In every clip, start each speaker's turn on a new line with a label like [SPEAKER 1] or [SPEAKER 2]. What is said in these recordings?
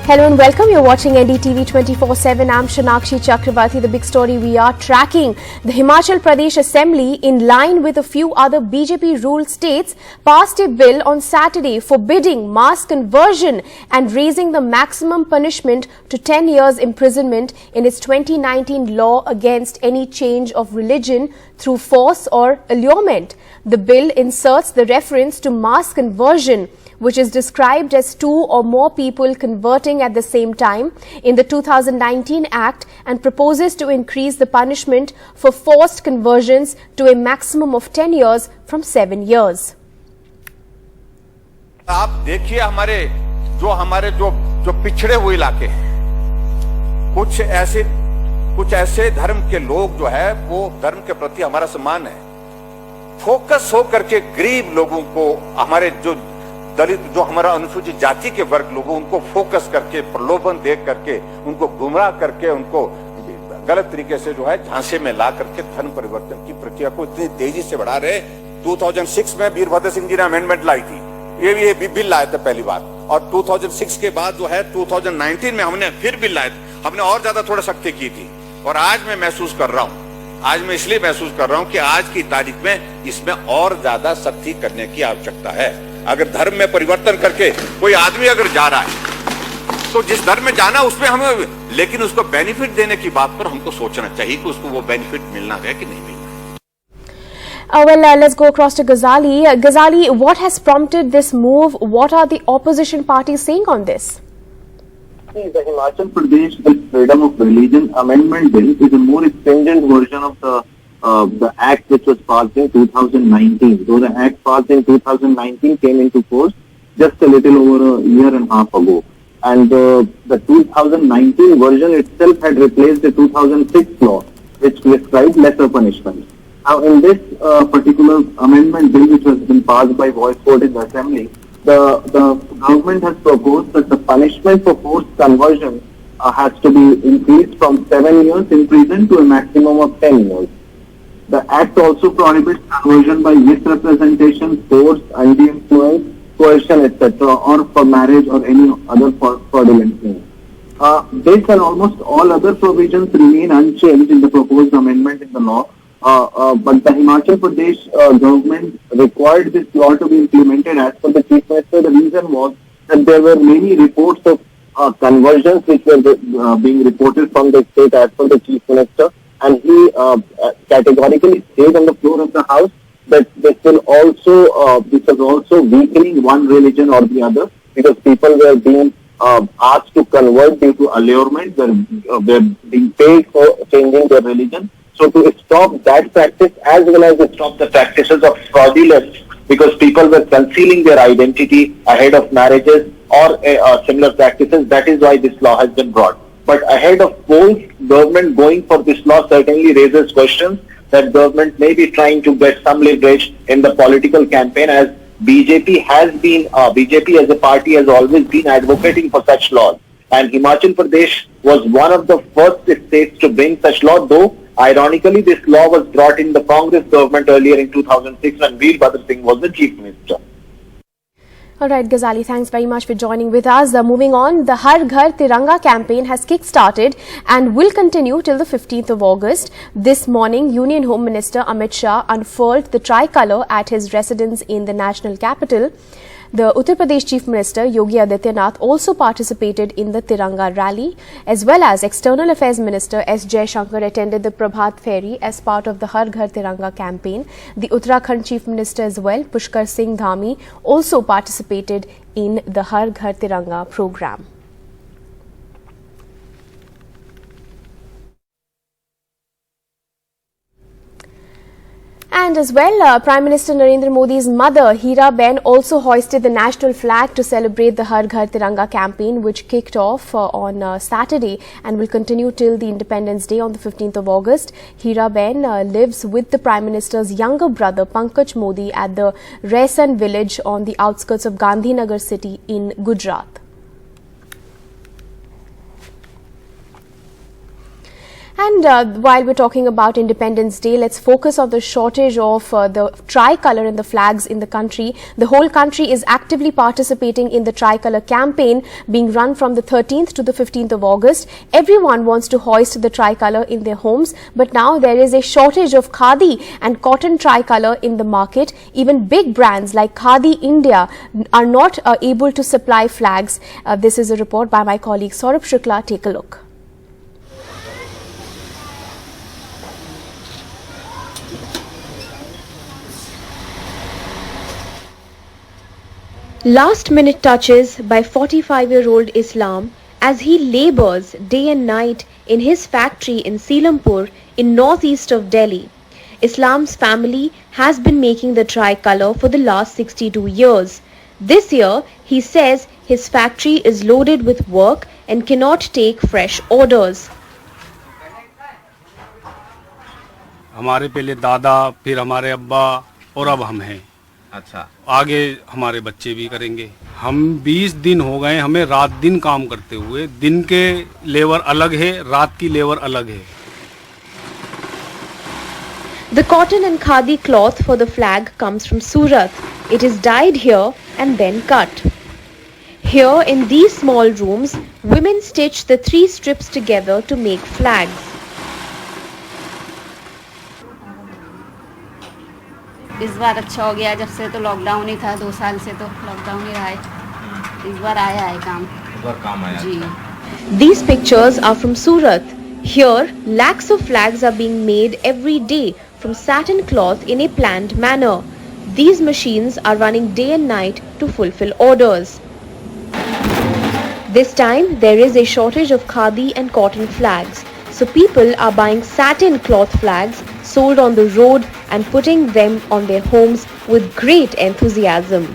[SPEAKER 1] Hello and welcome. You're watching NDTV 24/7. I'm Shanakshi Chakravarti. The big story we are tracking. The Himachal Pradesh Assembly, in line with a few other BJP-ruled states, passed a bill on Saturday forbidding mass conversion and raising the maximum punishment to 10 years imprisonment in its 2019 law against any change of religion through force or allurement. The bill inserts the reference to mass conversion, which is described as two or more people converting at the same time in the 2019 Act, and proposes to increase the punishment for forced conversions to a maximum of 10 years from 7 years.
[SPEAKER 2] आप देखिए हमारे जो पिछड़े हुए इलाके हैं, कुछ ऐसे धर्म के लोग जो है वो धर्म के प्रति हमारा सम्मान है, फोकस हो करके गरीब लोगों को, हमारे जो दलित, जो हमारा अनुसूचित जाति के वर्ग लोगों, उनको फोकस करके, प्रलोभन दे करके, उनको गुमराह करके, उनको गलत तरीके से जो है झांसे में ला करके धर्म परिवर्तन की प्रक्रिया को इतनी तेजी से बढ़ा रहे। 2006 में वीरभद्र सिंह जी ने अमेंडमेंट लाई थी, ये बिल लाए थे पहली बार, और 2006 के बाद जो है 2019 में हमने फिर बिल लाए थे, हमने और ज्यादा थोड़ा सख्ती की थी। और आज मैं महसूस कर रहा हूं, आज मैं इसलिए महसूस कर रहा हूं कि आज की तारीख में इसमें और ज्यादा सख्ती करने की आवश्यकता है। अगर धर्म में परिवर्तन करके कोई आदमी अगर जा रहा है तो जिस धर्म में जाना उसमें हमें, लेकिन उसको बेनिफिट देने की बात पर हमको सोचना चाहिए कि उसको वो बेनिफिट मिलना है कि नहीं मिलना।
[SPEAKER 1] Let's go across to Ghazali. Ghazali, what has prompted this move? What are the opposition parties saying on this?
[SPEAKER 3] The Himachal Pradesh Freedom of Religion Amendment Bill is a more stringent version of the Act which was passed in 2019. So the Act passed in 2019 came into force just a little over a year and a half ago. And the 2019 version itself had replaced the 2006 law, which prescribed lesser punishments. Now in this particular amendment bill, which has been passed by voice vote in the Assembly, the government has proposed that the punishment for forced conversion has to be increased from 7 years in prison to a maximum of 10 years. The Act also prohibits conversion by misrepresentation, force, undue influence, coercion, etc., or for marriage or any other fraudulent means. This and almost all other provisions remain unchanged in the proposed amendment in the law, but the Himachal Pradesh government required this law to be implemented as per the Chief Minister. The reason was that there were many reports of conversions which were being reported from the state as per the Chief Minister. And he categorically said on the floor of the House that this is also weakening one religion or the other, because people were being asked to convert due to allurement, they're being paid for changing their religion. So to stop that practice, as well as to stop the practices of fraudulence, because people were concealing their identity ahead of marriages or similar practices, that is why this law has been brought. But ahead of polls, government going for this law certainly raises questions that government may be trying to get some leverage in the political campaign, as BJP as a party has always been advocating for such laws. And Himachal Pradesh was one of the first states to bring such law, though ironically this law was brought in the Congress government earlier in 2006 when Veerbhadra Singh was the Chief Minister.
[SPEAKER 1] All right, Ghazali, thanks very much for joining with us. Moving on, the Har Ghar Tiranga campaign has kick-started and will continue till the 15th of August. This morning, Union Home Minister Amit Shah unfurled the tricolour at his residence in the national capital. The Uttar Pradesh Chief Minister Yogi Adityanath also participated in the Tiranga rally, as well as External Affairs Minister S. Jaishankar attended the Prabhat Ferry as part of the Har Ghar Tiranga campaign. The Uttarakhand Chief Minister as well, Pushkar Singh Dhami, also participated in the Har Ghar Tiranga program. And as well, Prime Minister Narendra Modi's mother, Hira Ben, also hoisted the national flag to celebrate the Har Ghar Tiranga campaign, which kicked off on Saturday and will continue till the Independence Day on the 15th of August. Hira Ben lives with the Prime Minister's younger brother, Pankaj Modi, at the Raisan village on the outskirts of Gandhinagar city in Gujarat. And while we're talking about Independence Day, let's focus on the shortage of the tricolour in the flags in the country. The whole country is actively participating in the tricolour campaign being run from the 13th to the 15th of August. Everyone wants to hoist the tricolour in their homes, but now there is a shortage of khadi and cotton tricolour in the market. Even big brands like Khadi India are not able to supply flags. This is a report by my colleague Saurabh Shukla. Take a look. Last-minute touches by 45-year-old Islam as he labours day and night in his factory in Selampur in northeast of Delhi. Islam's family has been making the tricolour for the last 62 years. This year, he says his factory is loaded with work and cannot take fresh orders.
[SPEAKER 4] हमारे पहले दादा, फिर हमारे अब्बा और अब हम हैं।
[SPEAKER 5] अच्छा,
[SPEAKER 4] आगे हमारे बच्चे भी करेंगे। हम 20 दिन हो गए हमें रात दिन काम करते हुए। दिन के लेबर अलग है, रात की लेबर अलग है।
[SPEAKER 1] The cotton and khadi cloth for the flag comes from Surat. It is dyed here and then cut. Here in these small rooms, women stitch the 3 strips together to make flags.
[SPEAKER 6] इस बार अच्छा हो गया, जब से तो lockdown ही था, 2 साल से तो लॉकडाउन ही रहा है। इस बार आया है काम।
[SPEAKER 5] इस बार काम आया
[SPEAKER 6] जी।
[SPEAKER 1] These pictures are from Surat. Here, lakhs of flags are being made every day from satin cloth in a planned manner. These machines are running day and night to fulfill orders. This time, there is a shortage of khadi and cotton flags. So people are buying satin cloth flags sold on the road and putting them on their homes with great enthusiasm.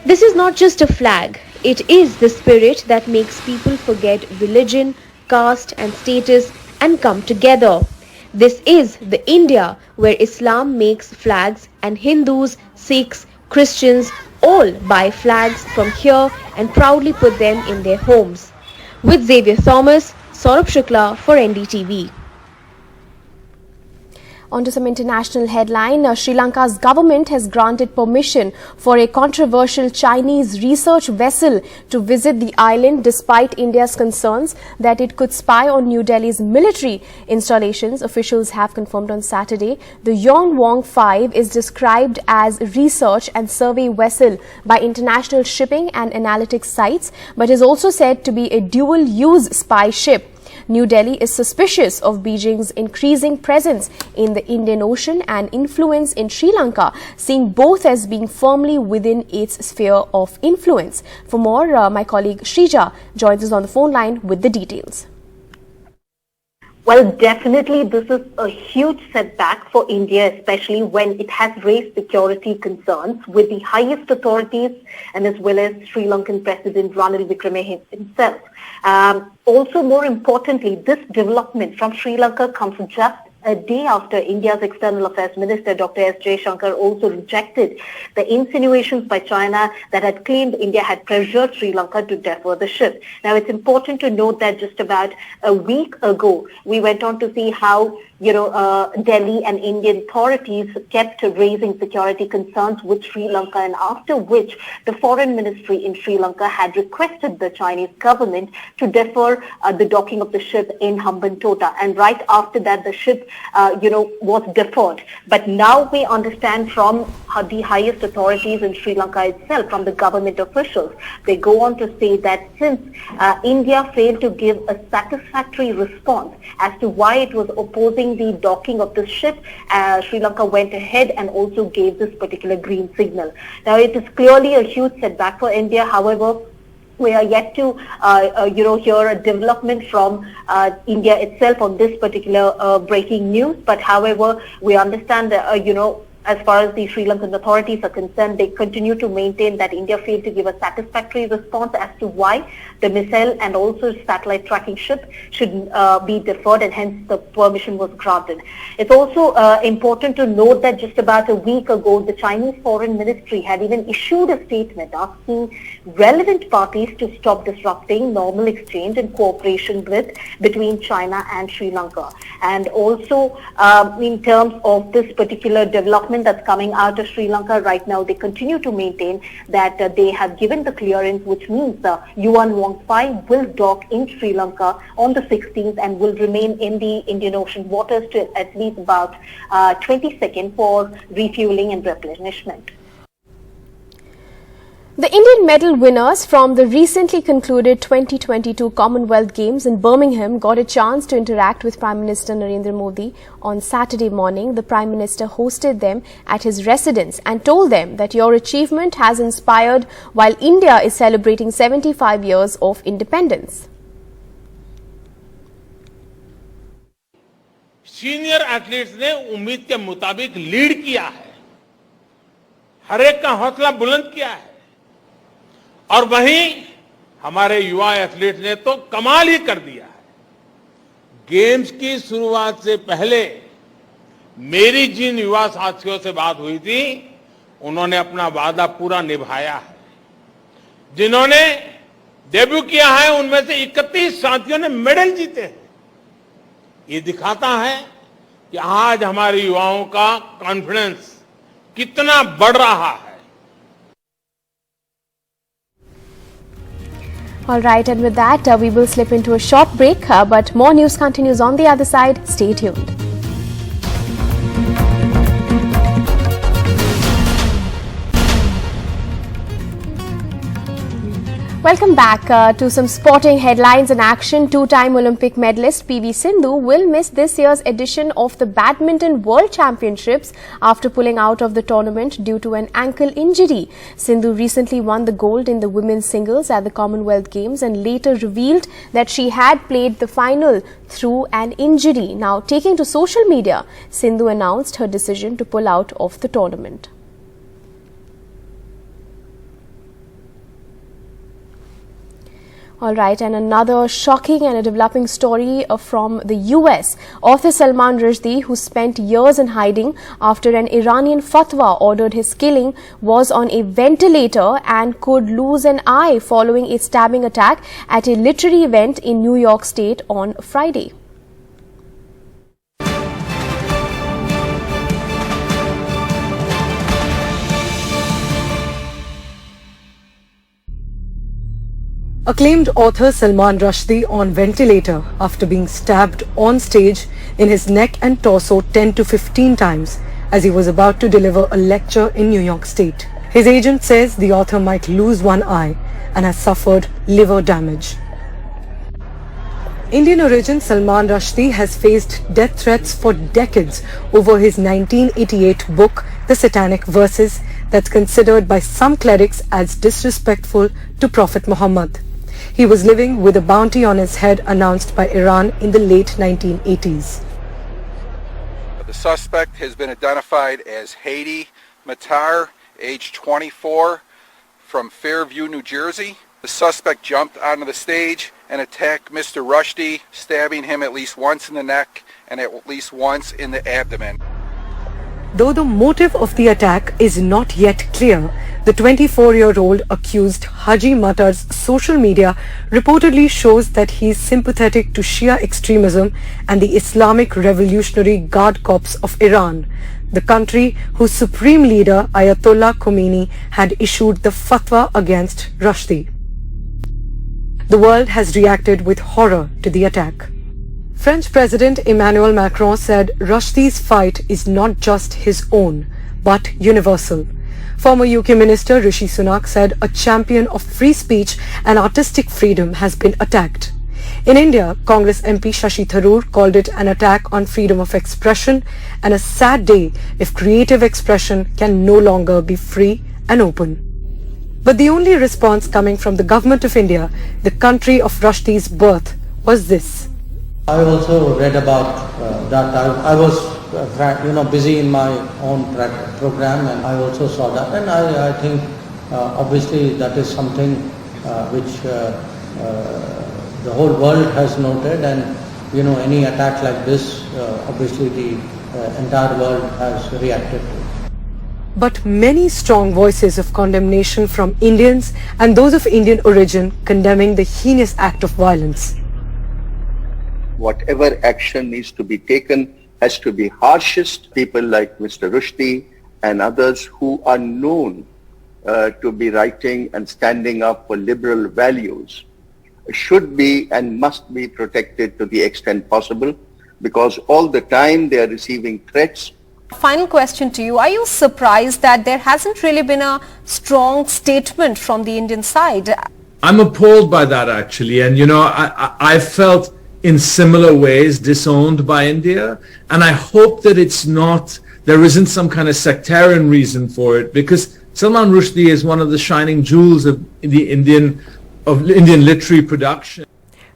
[SPEAKER 1] This is not just a flag. It is the spirit that makes people forget religion, caste and status and come together. This is the India where Islam makes flags and Hindus, Sikhs, Christians all buy flags from here and proudly put them in their homes. With Xavier Thomas, Saurabh Shukla for NDTV. On to some international headline. Sri Lanka's government has granted permission for a controversial Chinese research vessel to visit the island despite India's concerns that it could spy on New Delhi's military installations. Officials have confirmed on Saturday. The Yongwang 5 is described as research and survey vessel by international shipping and analytics sites, but is also said to be a dual-use spy ship. New Delhi is suspicious of Beijing's increasing presence in the Indian Ocean and influence in Sri Lanka, seeing both as being firmly within its sphere of influence. For more, my colleague Shrija joins us on the phone line with the details.
[SPEAKER 7] Well, definitely this is a huge setback for India, especially when it has raised security concerns with the highest authorities and as well as Sri Lankan President Ranil Wickremesinghe himself. Also, more importantly, this development from Sri Lanka comes just a day after India's External Affairs Minister Dr. S. Jaishankar also rejected the insinuations by China that had claimed India had pressured Sri Lanka to defer the ship. Now, it's important to note that just about a week ago, we went on to see how Delhi and Indian authorities kept raising security concerns with Sri Lanka, and after which the foreign ministry in Sri Lanka had requested the Chinese government to defer the docking of the ship in Hambantota, and right after that the ship was deferred. But now we understand from the highest authorities in Sri Lanka itself, from the government officials, they go on to say that since India failed to give a satisfactory response as to why it was opposing the docking of the ship, Sri Lanka went ahead and also gave this particular green signal. Now, it is clearly a huge setback for India. However, we are yet to, hear a development from India itself on this particular breaking news. But however, we understand that, as far as the Sri Lankan authorities are concerned, they continue to maintain that India failed to give a satisfactory response as to why the missile and also satellite tracking ship should be deferred, and hence the permission was granted. It's also important to note that just about a week ago, the Chinese Foreign Ministry had even issued a statement asking relevant parties to stop disrupting normal exchange and cooperation between China and Sri Lanka. And also in terms of this particular development that's coming out of Sri Lanka right now, they continue to maintain that they have given the clearance, which means Yuan Wong Fai will dock in Sri Lanka on the 16th and will remain in the Indian Ocean waters till at least about 22nd for refueling and replenishment.
[SPEAKER 1] The Indian medal winners from the recently concluded 2022 Commonwealth Games in Birmingham got a chance to interact with Prime Minister Narendra Modi on Saturday morning. The Prime Minister hosted them at his residence and told them that your achievement has inspired while India is celebrating 75 years of independence.
[SPEAKER 5] Senior athletes ने उम्मीद के मुताबिक lead किया है, हर एक का हौसला बुलंद किया है, और वहीं हमारे युवा एथलीट ने तो कमाल ही कर दिया है। गेम्स की शुरुआत से पहले मेरी जिन युवा साथियों से बात हुई थी, उन्होंने अपना वादा पूरा निभाया है। जिन्होंने डेब्यू किया है, उनमें से 31 साथियों ने मेडल जीते हैं। ये दिखाता है कि आज हमारे युवाओं का कॉन्फिडेंस कितना बढ़ रहा है।
[SPEAKER 1] All right, and with that, we will slip into a short break, but more news continues on the other side. Stay tuned. Welcome back to some sporting headlines in action. Two-time Olympic medalist PV Sindhu will miss this year's edition of the Badminton World Championships after pulling out of the tournament due to an ankle injury. Sindhu recently won the gold in the women's singles at the Commonwealth Games and later revealed that she had played the final through an injury. Now, taking to social media, Sindhu announced her decision to pull out of the tournament. All right, and another shocking and a developing story from the US. Author Salman Rushdie, who spent years in hiding after an Iranian fatwa ordered his killing, was on a ventilator and could lose an eye following a stabbing attack at a literary event in New York State on Friday.
[SPEAKER 8] Acclaimed author Salman Rushdie on ventilator after being stabbed on stage in his neck and torso 10 to 15 times as he was about to deliver a lecture in New York State. His agent says the author might lose one eye and has suffered liver damage. Indian origin Salman Rushdie has faced death threats for decades over his 1988 book The Satanic Verses that's considered by some clerics as disrespectful to Prophet Muhammad. He was living with a bounty on his head announced by Iran in the late 1980s.
[SPEAKER 2] The suspect has been identified as Hadi Matar, age 24, from Fairview, New Jersey. The suspect jumped onto the stage and attacked Mr. Rushdie, stabbing him at least once in the neck and at least once in the abdomen.
[SPEAKER 8] Though the motive of the attack is not yet clear, the 24-year-old accused Haji Matar's social media reportedly shows that he is sympathetic to Shia extremism and the Islamic Revolutionary Guard Corps of Iran, the country whose supreme leader Ayatollah Khomeini had issued the fatwa against Rushdie. The world has reacted with horror to the attack. French President Emmanuel Macron said Rushdie's fight is not just his own, but universal. Former UK Minister Rishi Sunak said a champion of free speech and artistic freedom has been attacked. In India, Congress MP Shashi Tharoor called it an attack on freedom of expression and a sad day if creative expression can no longer be free and open. But the only response coming from the government of India, the country of Rushdie's birth, was this.
[SPEAKER 9] I also read about that. I was busy in my own program, and I also saw that, and I think obviously that is something which the whole world has noted, and any attack like this, obviously the entire world has reacted to.
[SPEAKER 8] But many strong voices of condemnation from Indians and those of Indian origin condemning the heinous act of violence.
[SPEAKER 10] Whatever action needs to be taken has to be harshest. People like Mr. Rushdie and others who are known to be writing and standing up for liberal values should be and must be protected to the extent possible, because all the time they are receiving threats.
[SPEAKER 11] Final question to you. Are you surprised that there hasn't really been a strong statement from the Indian side?
[SPEAKER 12] I'm appalled by that, actually. And, I felt in similar ways disowned by India. And I hope that there isn't some kind of sectarian reason for it, because Salman Rushdie is one of the shining jewels of Indian literary production.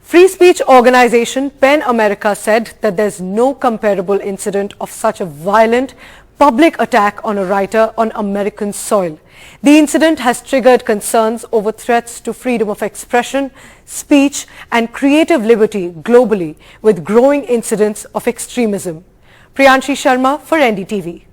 [SPEAKER 8] Free speech organization PEN America said that there's no comparable incident of such a violent public attack on a writer on American soil. The incident has triggered concerns over threats to freedom of expression, speech and creative liberty globally, with growing incidents of extremism. Priyanshi Sharma for NDTV.